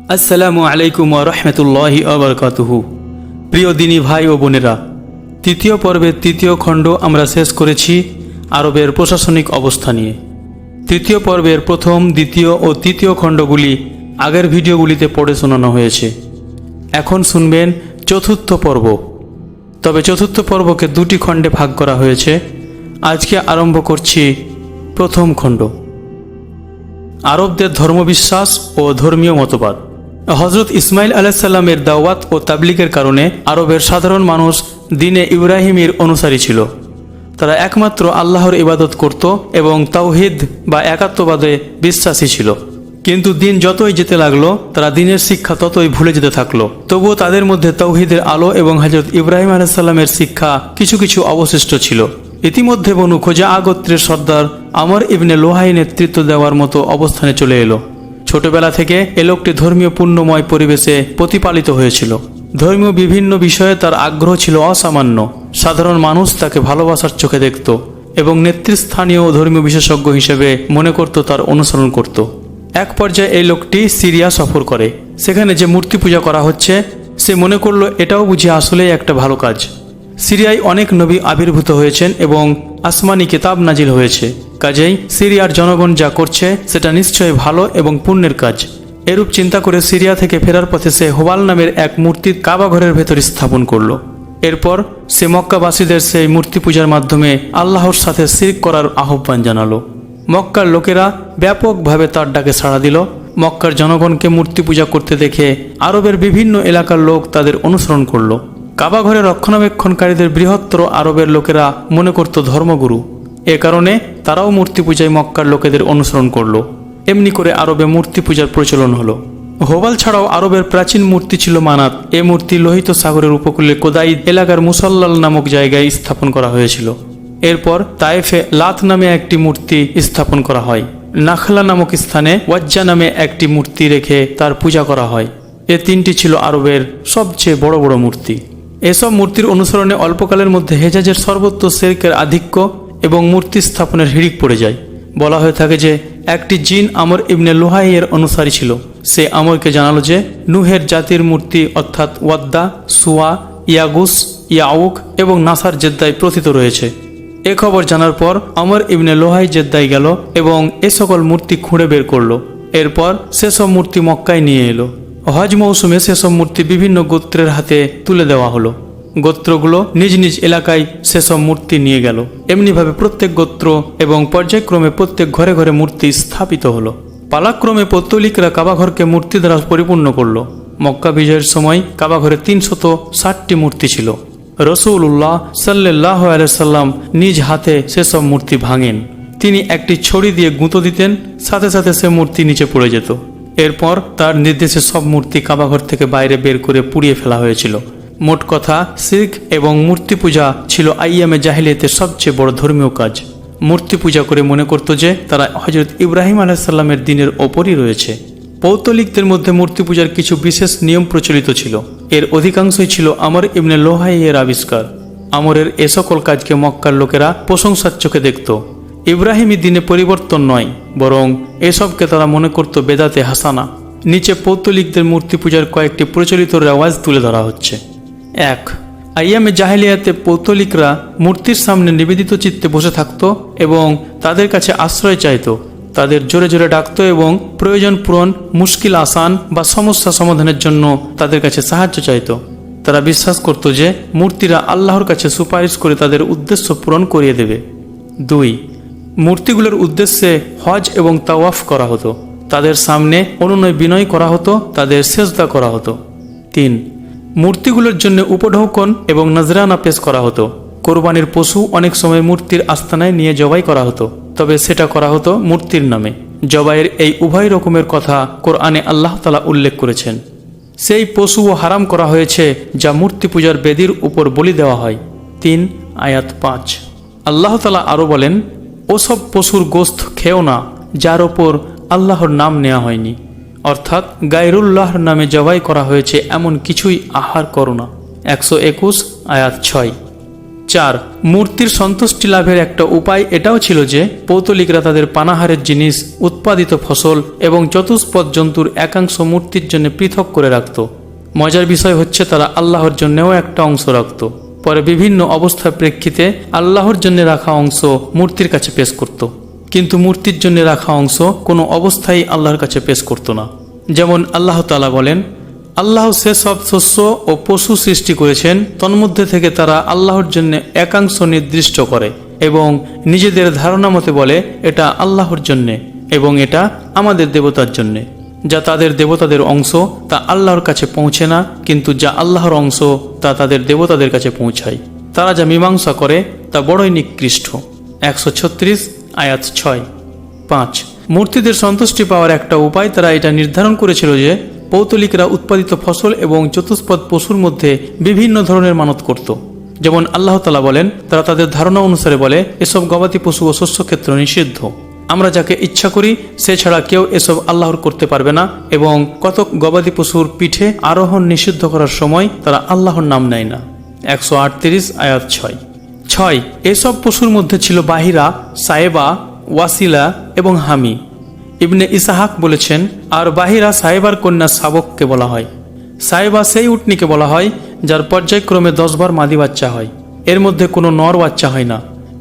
আসসালামু আলাইকুম ওয়া রাহমাতুল্লাহি ওয়া বারাকাতুহু। প্রিয় দিনী ভাই ও বোনেরা, তৃতীয় পর্বের তৃতীয় খণ্ড আমরা শেষ করেছি আরবের প্রশাসনিক অবস্থা নিয়ে। তৃতীয় পর্বের প্রথম, দ্বিতীয় ও তৃতীয় খণ্ডগুলি আগের ভিডিওগুলিতে পড়ে শোনানো হয়েছে। এখন শুনবেন চতুর্থ পর্ব। তবে চতুর্থ পর্বকে দুটি খণ্ডে ভাগ করা হয়েছে। আজকে আরম্ভ করছি প্রথম খণ্ড, আরবদের ধর্মবিশ্বাস ও ধর্মীয় মতবাদ। হজরত ইসমাইল আলাইসাল্লামের দাওয়াত ও তাবলিগের কারণে আরবের সাধারণ মানুষ দ্বীনে ইব্রাহিমের অনুসারী ছিল। তারা একমাত্র আল্লাহর ইবাদত করত এবং তাওহীদ বা একাত্মবাদে বিশ্বাসী ছিল। কিন্তু দিন যতই যেতে লাগলো, তারা দিনের শিক্ষা ততই ভুলে যেতে থাকলো। তবুও তাদের মধ্যে তাওহীদের আলো এবং হজরত ইব্রাহিম আলাইসাল্লামের শিক্ষা কিছু কিছু অবশিষ্ট ছিল। ইতিমধ্যে বনু খোজাআ গোত্রের সর্দার আমর ইবনে লোহাই নেতৃত্ব দেওয়ার মতো অবস্থানে চলে এলো। ছোটবেলা থেকে এ লোকটি ধর্মীয় পুণ্যময় পরিবেশে প্রতিপালিত হয়েছিল। ধর্মীয় বিভিন্ন বিষয়ে তার আগ্রহ ছিল অসামান্য। সাধারণ মানুষ তাকে ভালোবাসার চোখে দেখত এবং নেতৃস্থানীয় ধর্মীয় বিশেষজ্ঞ হিসেবে মনে করত, তার অনুসরণ করত। এক পর্যায়ে এই লোকটি সিরিয়া সফর করে। সেখানে যে মূর্তি পূজা করা হচ্ছে, সে মনে করলো এটাও বুঝি আসলেই একটা ভালো কাজ। সিরিয়ায় অনেক নবী আবির্ভূত হয়েছেন এবং আসমানি কিতাব নাজিল হয়েছে, কাজেই সিরিয়ার জনগণ যা করছে সেটা নিশ্চয়ই ভালো এবং পুণ্যের কাজ। এরূপ চিন্তা করে সিরিয়া থেকে ফেরার পথে সে হোবাল নামের এক মূর্তি কাবা ঘরের ভেতর স্থাপন করলো। এরপর সে মক্কাবাসীদের সেই মূর্তি পূজার মাধ্যমে আল্লাহর সাথে শিরক করার আহ্বান জানালো। মক্কার লোকেরা ব্যাপকভাবে তার ডাকে সাড়া দিল। মক্কার জনগণকে মূর্তি পূজা করতে দেখে আরবের বিভিন্ন এলাকার লোক তাদের অনুসরণ করলো। কাবা ঘরে রক্ষণাবেক্ষণকারীদের বৃহত্তর আরবের লোকেরা মনে করত ধর্মগুরু। এ কারণে তারাও মূর্তি পূজায় মক্কার লোকেদের অনুসরণ করলো। এমনি করে আরবে মূর্তি পূজার প্রচলন হলো। হোবাল ছাড়াও আরবের প্রাচীন মূর্তি ছিল মানাত। এ মূর্তি লোহিত সাগরের উপকূলে কোদাইদ এলাকার মুসাল্লাল নামক জায়গায় স্থাপন করা হয়েছিল। এরপর তায়েফে লাত নামে একটি মূর্তি স্থাপন করা হয়। নাখলা নামক স্থানে ওয়াজ্জা নামে একটি মূর্তি রেখে তার পূজা করা হয়। এ তিনটি ছিল আরবের সবচেয়ে বড় বড় মূর্তি। এসব মূর্তির অনুসরণে অল্পকালের মধ্যে হেজাজের সর্বত্র শিরকের আধিক্য এবং মূর্তি স্থাপনের হিড়িক পড়ে যায়। বলা হয়ে থাকে যে একটি জিন আমর ইবনে লোহাইয়ের অনুসারী ছিল। সে আমরকে জানালো যে নুহের জাতির মূর্তি অর্থাৎ ওয়াদ্দা, সুয়া, ইয়াগুস, ইয়াউক এবং নাসার জেদ্দায় প্রথিত রয়েছে। এ খবর জানার পর আমর ইবনে লোহাই জেদ্দায় গেল এবং এ সকল মূর্তি খুঁড়ে বের করলো। এরপর সেসব মূর্তি মক্কায় নিয়ে এলো। হজ মৌসুমে সেসব মূর্তি বিভিন্ন গোত্রের হাতে তুলে দেওয়া হলো। গোত্রগুলো নিজ নিজ এলাকায় সেসব মূর্তি নিয়ে গেল। এমনিভাবে প্রত্যেক গোত্র এবং পর্যায়ক্রমে প্রত্যেক ঘরে ঘরে মূর্তি স্থাপিত হলো। পালাক্রমে পৌত্তলিকরা কাবাঘরকে মূর্তি দ্বারা পরিপূর্ণ করল। মক্কা বিজয়ের সময় কাবাঘরে ৩৬০টি মূর্তি ছিল। রসুল্লাহ সাল্লাল্লাহু আলাইহি সাল্লাম নিজ হাতে সেসব মূর্তি ভাঙেন। তিনি একটি ছড়ি দিয়ে গুঁতো দিতেন, সাথে সাথে সে মূর্তি নিচে পড়ে যেত। এরপর তার নির্দেশে সব মূর্তি কাবাঘর থেকে বাইরে বের করে পুড়িয়ে ফেলা হয়েছিল। মোট কথা, শিরক এবং মূর্তি পূজা ছিল আইয়ামে জাহিলিয়াতের সবচেয়ে বড় ধর্মীয় কাজ। মূর্তি পূজা করে মনে করত যে তারা হজরত ইব্রাহিম আলাইসাল্লামের দিনের ওপরই রয়েছে। পৌত্তলিকদের মধ্যে মূর্তি পূজার কিছু বিশেষ নিয়ম প্রচলিত ছিল। এর অধিকাংশই ছিল আমর ইবনে লোহাইয়ের আবিষ্কার। আমরের এ সকল কাজকে মক্কার লোকেরা প্রশংসার চোখে দেখত। ইব্রাহিমী দিনে পরিবর্তন নয়, বরং এসবকে তারা মনে করত বেদাতে হাসানা। নিচে পৌত্তলিকদের মূর্তি পূজার কয়েকটি প্রচলিত রেওয়াজ তুলে ধরা হচ্ছে। ১. আইয়ামে জাহেলিয়াতে পৌত্তলিকরা মূর্তির সামনে নিবেদিত চিত্তে বসে থাকত এবং তাদের কাছে আশ্রয় চাইত। তাদের জোরে জোরে ডাকত এবং প্রয়োজন পূরণ, মুশকিল আসান বা সমস্যা সমাধানের জন্য তাদের কাছে সাহায্য চাইত। তারা বিশ্বাস করত যে মূর্তিরা আল্লাহর কাছে সুপারিশ করে তাদের উদ্দেশ্য পূরণ করিয়ে দেবে। ২. মূর্তিগুলোর উদ্দেশ্যে হজ এবং তাওয়াফ করা হতো। তাদের সামনে অনুনয় বিনয় করা হতো, তাদের সেজদা করা হতো। ৩. মূর্তিগুলোর জন্য উপঢৌকন এবং নজরানা পেশ করা হতো। কোরবানির পশু অনেক সময় মূর্তির আস্তানায় নিয়ে জবাই করা হতো, তবে সেটা করা হতো মূর্তির নামে। জবাইয়ের এই উভয় রকমের কথা কোরআনে আল্লাহ তাআলা উল্লেখ করেছেন। সেই পশুও হারাম করা হয়েছে যা মূর্তি পূজার বেদির উপর বলি দেওয়া হয়। ৩ আয়াত ৫। আল্লাহ তাআলা আরও বলেন, ওসব পশুর গোশত খেও না যার ওপর আল্লাহর নাম নেওয়া হয়নি, অর্থাৎ গায়রুল্লাহর নামে জবাই করা হয়েছে এমন কিছুই আহার করো না। ১২১ আয়াত ৬। 4. মূর্তির সন্তুষ্টি লাভের একটা উপায় এটাও ছিল যে পৌতলিকরা তাদের পানাহারের জিনিস, উৎপাদিত ফসল এবং চতুষ্পদ জন্তুর একাংশ মূর্তির জন্য পৃথক করে রাখত। মজার বিষয় হচ্ছে তারা আল্লাহর জন্যও একটা অংশ রাখত। পরে বিভিন্ন অবস্থার প্রেক্ষিতে আল্লাহর জন্য রাখা অংশ মূর্তির কাছে পেশ করত, কিন্তু মূর্তির জন্য রাখা অংশ কোনো অবস্থায় আল্লাহর কাছে পেশ করত না। যেমন আল্লাহ তাআলা বলেন, আল্লাহ সেসব শস্য ও পশু সৃষ্টি করেছেন, তন্মধ্যে থেকে তারা আল্লাহর জন্য একাংশ নির্দিষ্ট করে এবং নিজেদের ধারণা মতে বলে এটা আল্লাহর জন্যে এবং এটা আমাদের দেবতার জন্যে। যা তাদের দেবতাদের অংশ তা আল্লাহর কাছে পৌঁছে না, কিন্তু যা আল্লাহর অংশ তা তাদের দেবতাদের কাছে পৌঁছায়। তারা যা মীমাংসা করে তা বড়ই নিকৃষ্ট। 136 আয়াত 6। 5. মূর্তিদের সন্তুষ্টি পাওয়ার একটা উপায় তারা এটা নির্ধারণ করেছিল যে পৌতলিকরা উৎপাদিত ফসল এবং চতুষ্পদ পশুর মধ্যে বিভিন্ন ধরনের মানত করত। যেমন আল্লাহ তাআলা বলেন, তারা তাদের ধারণা অনুসারে বলে এসব গবাদি পশু ও শস্যক্ষেত্র নিষিদ্ধ। আমরা যাকে ইচ্ছা করি সে ছাড়া কেউ এসব আল্লাহর করতে পারবে না, এবং কতক গবাদি পশুর পিঠে আরোহণ নিষিদ্ধ করার সময় তারা আল্লাহর নাম নেয় না। 138 আয়াত 6। 6. এসব পশুর মধ্যে ছিল বাহিরা, সায়েবা, ওয়াসিলা এবং হামি। ইবনে ইসাহাক বলেছেন, আর বাহিরা সায়েবার কন্যা সাবককে বলা হয়। সায়েবা সেই উটনিকে বলা হয় যার পর্যায়ক্রমে 10 বার মাদি বাচ্চা হয়, এর মধ্যে কোনো নর বাচ্চা হয় না।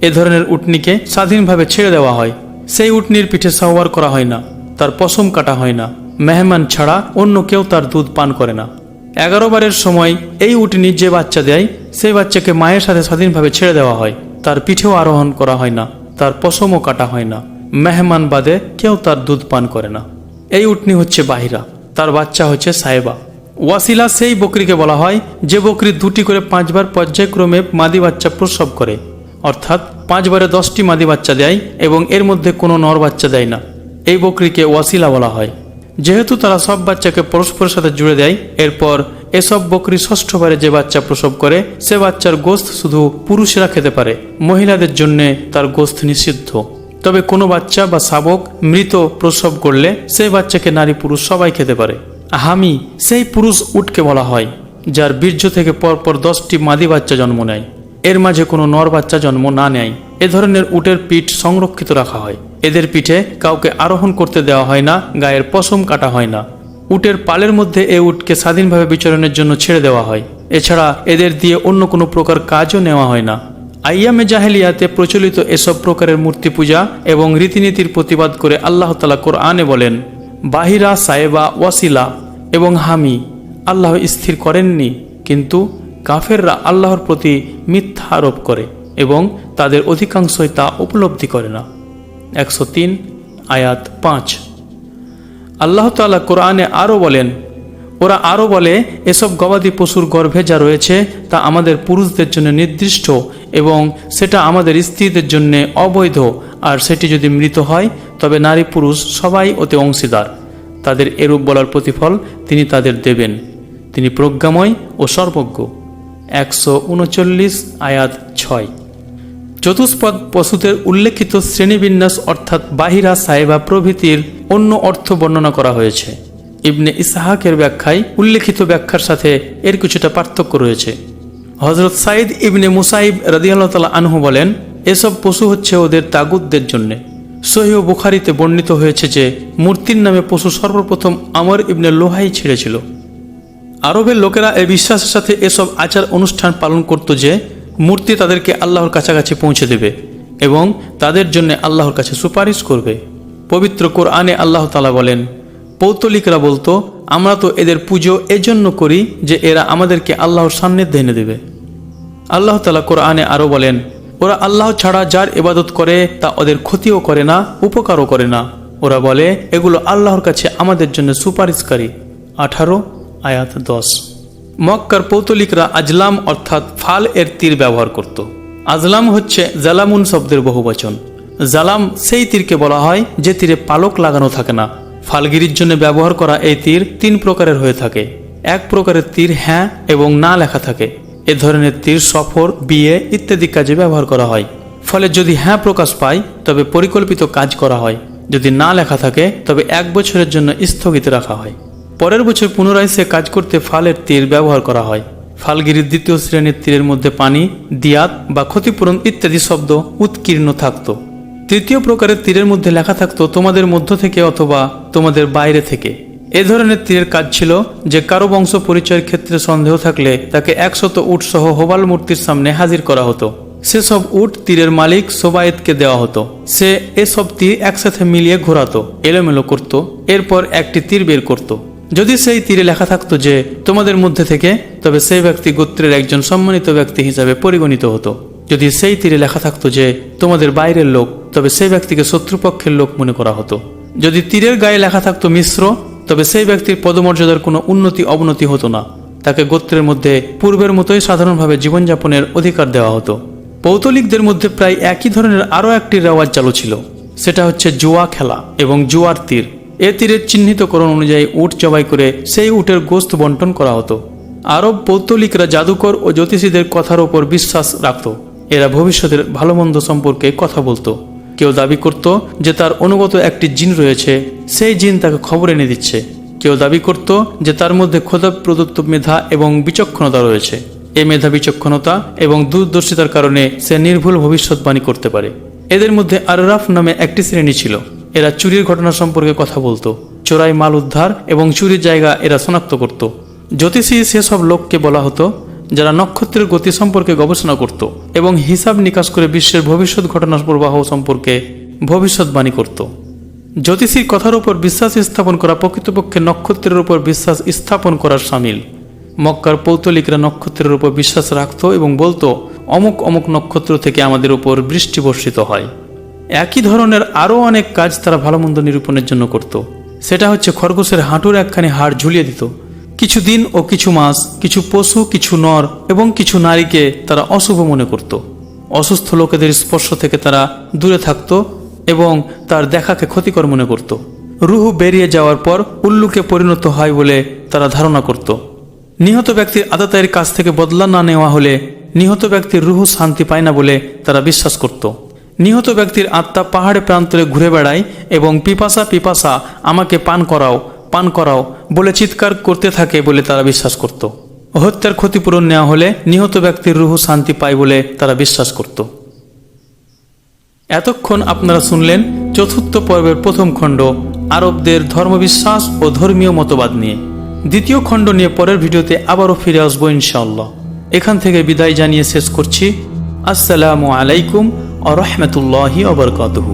এ ধরনের উটনিকে স্বাধীনভাবে ছেড়ে দেওয়া হয়। সেই উটনির পিঠে সওয়ার করা হয় না, তার পশম কাটা হয় না, মেহমান ছাড়া অন্য কেউ তার দুধ পান করে না। 11 বারের সময় এই উটনি যে বাচ্চা দেয় সেই বাচ্চাকে মায়ের সাথে স্বাধীনভাবে ছেড়ে দেওয়া হয়। তার পিঠেও আরোহণ করা হয় না, তার পশমও কাটা হয় না, মেহমান বাদে কেউ তার দুধ পান করে না। এই উটনি হচ্ছে বাহিরা, তার বাচ্চা হচ্ছে সায়েবা। ওয়াসিলা সেই বকরিকে বলা হয় যে বকরি 2টি করে 5 বার পর্যায়ক্রমে মাদি বাচ্চা প্রসব করে, অর্থাৎ 5 বারে 10টি মাদি বাচ্চা দেয় এবং এর মধ্যে কোনো নর বাচ্চা দেয় না। এই বকরিকে ওয়াসিলা বলা হয়। যেহেতু তারা সব বাচ্চাকে পরস্পরের সাথে জুড়ে দেয়, এরপর এসব বকরি 6ষ্ঠ বারে যে বাচ্চা প্রসব করে সে বাচ্চার গোশত শুধু পুরুষেরা খেতে পারে, মহিলাদের জন্য তার গোশত নিষিদ্ধ। তবে কোনো বাচ্চা বা শাবক মৃত প্রসব করলে সেই বাচ্চাকে নারী পুরুষ সবাই খেতে পারে। হামি সেই পুরুষ উটকে বলা হয় যার বীর্য থেকে পরপর 10টি মাদি বাচ্চা জন্ম নেয়, এর মাঝে কোনো নর বাচ্চা জন্ম না নেয়। এ ধরনের উটের পিঠ সংরক্ষিত রাখা হয়। এদের পিঠে কাউকে আরোহণ করতে দেওয়া হয় না, গায়ের পশম কাটা হয় না। উটের পালের মধ্যে এ উটকে স্বাধীনভাবে বিচরণের জন্য ছেড়ে দেওয়া হয়। এছাড়া এদের দিয়ে অন্য কোনো প্রকার কাজও নেওয়া হয় না। আইয়ামে জাহেলিয়াতে প্রচলিত এসব প্রকারের মূর্তি পূজা এবং রীতিনীতির প্রতিবাদ করে আল্লাহ তাআলা কোরআনে বলেন, বাহিরা, সায়েবা, ওয়াসিলা এবং হামি আল্লাহ স্থির করেননি, কিন্তু কাফেররা আল্লাহর প্রতি মিথ্যা আরোপ করে এবং তাদের অধিকাংশই তা উপলব্ধি করে না। 103 আয়াত 5। আল্লাহ তাআলা কোরআনে আরও বলেন, ওরা আরও বলে এসব গবাদি পশুর গর্ভে যা রয়েছে তা আমাদের পুরুষদের জন্য নির্দিষ্ট এবং সেটা আমাদের স্ত্রীদের জন্য অবৈধ, আর সেটি যদি মৃত হয় তবে নারী পুরুষ সবাই ওতে অংশীদার। তাদের এরূপ বলার প্রতিফল তিনি তাদের দেবেন, তিনি প্রজ্ঞাময় ও সর্বজ্ঞ। 139 আয়াত 6। চতুষ্পদ পশুদের উল্লেখিত শ্রেণীবিন্যাস অর্থাৎ বাহিরা, সায়েবা প্রভৃতির অন্য অর্থ বর্ণনা করা হয়েছে। ইবনে ইসহাকের ব্যাখ্যায় উল্লেখিত ব্যাখ্যার সাথে এর কিছুটা পার্থক্য রয়েছে। হযরত সাইদ ইবনে মুসাইব রাদিয়াল্লাহু তাআলা আনহু বলেন, এসব পশু হচ্ছে ওদের তাগুতদের জন্যে। সহিহ বুখারীতে বর্ণিত হয়েছে যে মূর্তির নামে পশু সর্বপ্রথম আমর ইবনে লোহাই ছেড়েছিল। আরবের লোকেরা এই বিশ্বাসের সাথে এসব আচার অনুষ্ঠান পালন করত যে মূর্তি তাদেরকে আল্লাহর কাছাকাছি পৌঁছে দেবে এবং তাদের জন্য আল্লাহর কাছে সুপারিশ করবে। পবিত্র কোরআনে আল্লাহ তাআলা বলেন, পৌতলিকরা বলতো, আমরা তো এদের পুজো এজন্য করি যে এরা আমাদেরকে আল্লাহর সান্নিধ্যে এনে দেবে। আল্লাহ তাআলা কোরআনে আরও বলেন, ওরা আল্লাহ ছাড়া যার ইবাদত করে তা ওদের ক্ষতিও করে না, উপকারও করে না। ওরা বলে এগুলো আল্লাহর কাছে আমাদের জন্য সুপারিশকারী। 18 আয়াত 10। মক্কার পৌতলিকরা আজলাম অর্থাৎ ফাল এর তীর ব্যবহার করত। আজলাম হচ্ছে জালামুন শব্দের বহুবচন। জালাম সেই তীরকে বলা হয় যে তীরে পালক লাগানো থাকে না। ফালগিরির জন্য ব্যবহার করা এই তীর 3 প্রকারের হয়ে থাকে। এক প্রকারের তীর হ্যাঁ এবং না লেখা থাকে। এ ধরনের তীর সফর, বিয়ে ইত্যাদি কাজে ব্যবহার করা হয়। ফলে যদি হ্যাঁ প্রকাশ পায় তবে পরিকল্পিত কাজ করা হয়, যদি না লেখা থাকে তবে 1 বছরের জন্য স্থগিত রাখা হয়। পরের বছর পুনরায় সে কাজ করতে ফালের তীর ব্যবহার করা হয়। ফালগিরির দ্বিতীয় শ্রেণীর তীরের মধ্যে পানি, দিয়াত বা ক্ষতিপূরণ ইত্যাদি শব্দ উৎকীর্ণ থাকত। তৃতীয় প্রকারের তীরের মধ্যে লেখা থাকত তোমাদের মধ্য থেকে অথবা তোমাদের বাইরে থেকে। এ ধরনের তীরের কাজ ছিল যে কারো বংশ পরিচয়ের ক্ষেত্রে সন্দেহ থাকলে তাকে 100 উট সহ হোবাল মূর্তির সামনে হাজির করা হতো। সেসব উট তীরের মালিক সোবায়েতকে দেওয়া হতো। সে এসব তীর একসাথে মিলিয়ে ঘোরাতো, এলোমেলো করত, এরপর একটি তীর বের করত। যদি সেই তীরে লেখা থাকতো যে তোমাদের মধ্যে থেকে, তবে সেই ব্যক্তি গোত্রের একজন সম্মানিত ব্যক্তি হিসাবে পরিগণিত হতো। যদি সেই তীরে লেখা থাকতো যে তোমাদের বাইরের লোক, তবে সেই ব্যক্তিকে শত্রুপক্ষের লোক মনে করা হতো। যদি তীরের গায়ে লেখা থাকতো মিশ্র, তবে সেই ব্যক্তির পদমর্যাদার কোনো উন্নতি অবনতি হতো না। তাকে গোত্রের মধ্যে পূর্বের মতোই সাধারণভাবে জীবনযাপনের অধিকার দেওয়া হতো। পৌতলিকদের মধ্যে প্রায় একই ধরনের আরও একটি রেওয়াজ চালু ছিল, সেটা হচ্ছে জুয়া খেলা এবং জুয়ার তীর। এ তীরের চিহ্নিতকরণ অনুযায়ী উট জবাই করে সেই উটের গোস্ত বন্টন করা হতো। আরব পৌতলিকরা জাদুকর ও জ্যোতিষীদের কথার উপর বিশ্বাস রাখত। এরা ভবিষ্যতের ভালো মন্দ সম্পর্কে কথা বলতো। কেউ দাবি করত যে তার অনুগত একটি জিন রয়েছে, সেই জিন তাকে খবর এনে দিচ্ছে। কেউ দাবি করত যে তার মধ্যে খোদা প্রদত্ত মেধা এবং বিচক্ষণতা রয়েছে। এই মেধা, বিচক্ষণতা এবং দূরদর্শিতার কারণে সে নির্ভুল ভবিষ্যৎবাণী করতে পারে। এদের মধ্যে আররাফ নামে একটি শ্রেণী ছিল। এরা চুরির ঘটনা সম্পর্কে কথা বলতো, চোরাই মাল উদ্ধার এবং চুরির জায়গা এরা শনাক্ত করত। জ্যোতিষী সেসব লোককে বলা হতো যারা নক্ষত্রের গতি সম্পর্কে গবেষণা করত এবং হিসাব নিকাশ করে বিশ্বের ভবিষ্যৎ ঘটনার প্রবাহ সম্পর্কে ভবিষ্যৎবাণী করত। জ্যোতিষীর কথার উপর বিশ্বাস স্থাপন করা প্রকৃতপক্ষে নক্ষত্রের উপর বিশ্বাস স্থাপন করার সামিল। মক্কার পৌতলিকরা নক্ষত্রের উপর বিশ্বাস রাখত এবং বলতো অমুক অমুক নক্ষত্র থেকে আমাদের উপর বৃষ্টি বর্ষিত হয়। একই ধরনের আরও অনেক কাজ তারা ভালো মন্দ নিরূপণের জন্য করত। সেটা হচ্ছে খরগোশের হাঁটুর একখানি হাড় ঝুলিয়ে দিত। কিছু দিন ও কিছু মাস কিছু পশু, কিছু নর এবং কিছু নারীকে তারা অশুভ মনে করত। অসুস্থ লোকেদের স্পর্শ থেকে তারা দূরে থাকত এবং তার দেখাকে ক্ষতিকর মনে করত। রুহু বেরিয়ে যাওয়ার পর উল্লুকে পরিণত হয় বলে তারা ধারণা করত। নিহত ব্যক্তির আততায়ীর কাছ থেকে বদলা না নেওয়া হলে নিহত ব্যক্তির রুহু শান্তি পায় না বলে তারা বিশ্বাস করত। নিহত ব্যক্তির আত্মা পাহাড়ে প্রান্তরে ঘুরে বেড়ায় এবং পিপাসা পিপাসা আমাকে পান করাও পান করাও বলে চিৎকার করতে থাকে বলে তারা বিশ্বাস করত। হত্যার ক্ষতিপূরণ নেওয়া হলে নিহত ব্যক্তির রুহু শান্তি পায় বলে তারা বিশ্বাস করত। এতক্ষণ আপনারা শুনলেন চতুর্থ পর্বের প্রথম খণ্ড, আরবদের ধর্মবিশ্বাস ও ধর্মীয় মতবাদ নিয়ে। দ্বিতীয় খণ্ড নিয়ে পরের ভিডিওতে আবারও ফিরে আসবো ইনশাআল্লাহ। এখান থেকে বিদায় জানিয়ে শেষ করছি। আসসালামু আলাইকুম ওয়া রাহমাতুল্লাহি ওয়া বারাকাতুহু।